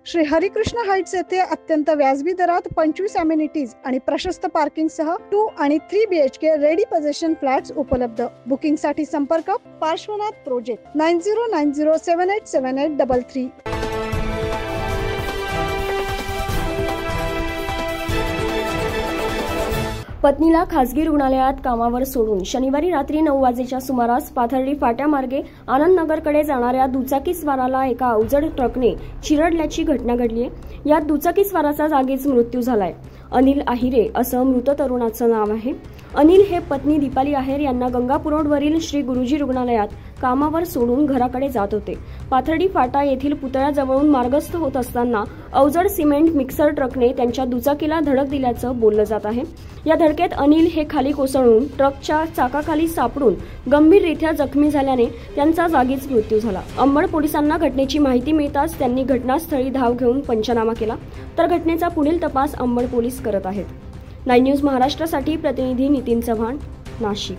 Shri Harikrishna Heights येथे अत्यंत व्याजबी दरात 25 अमेनिटीज आणि प्रशस्त पार्किंग सह 2 आणि 3 BHK रेडी पोझिशन फ्लॅट्स उपलब्ध। बुकिंग साठी संपर्क पार्श्वनाथ प्रोजेक्ट 9090787833। पत्नीला खासगी रुग्णालयात कामावर सोडून शनिवारी रात्री 9 वाजेच्या सुमारास पाथर्डी फाट्यामार्गे आनंदनगरकडे जाणाऱ्या दुचाकीस्वाराला एका अवजड ट्रकने चिरडल्याची घटना घडली आहे। यात दुचाकीस्वाराचा जागीच मृत्यू झालाय। अनिल आहिरे असं मृत तरुणाचं नाव आहे। अनिल हे पत्नी दीपाली आहेर यांना गंगापूर रोडवरील श्री गुरुजी रुग्णालयात कामावर सोडून घराकडे जात होते। पाथर्डी फाटा येथील पुतळ्याजवळून मार्गस्थ होत असताना अवजड सिमेंट मिक्सर ट्रकने त्यांच्या दुचाकीला धडक दिल्याचं बोललं जात आहे। या धडकेत अनिल हे खाली कोसळून ट्रकच्या चाकाखाली सापडून गंभीररीत्या जखमी झाल्याने त्यांचा जागीच मृत्यू झाला। अंबड पोलिसांना घटनेची माहिती मिळताच त्यांनी घटनास्थळी धाव घेऊन पंचनामा केला, तर घटनेचा पुढील तपास अंबड पोलीस करत आहेत। 9 न्यूज महाराष्ट्रासाठी प्रतिनिधी नितीन चव्हाण, नाशिक।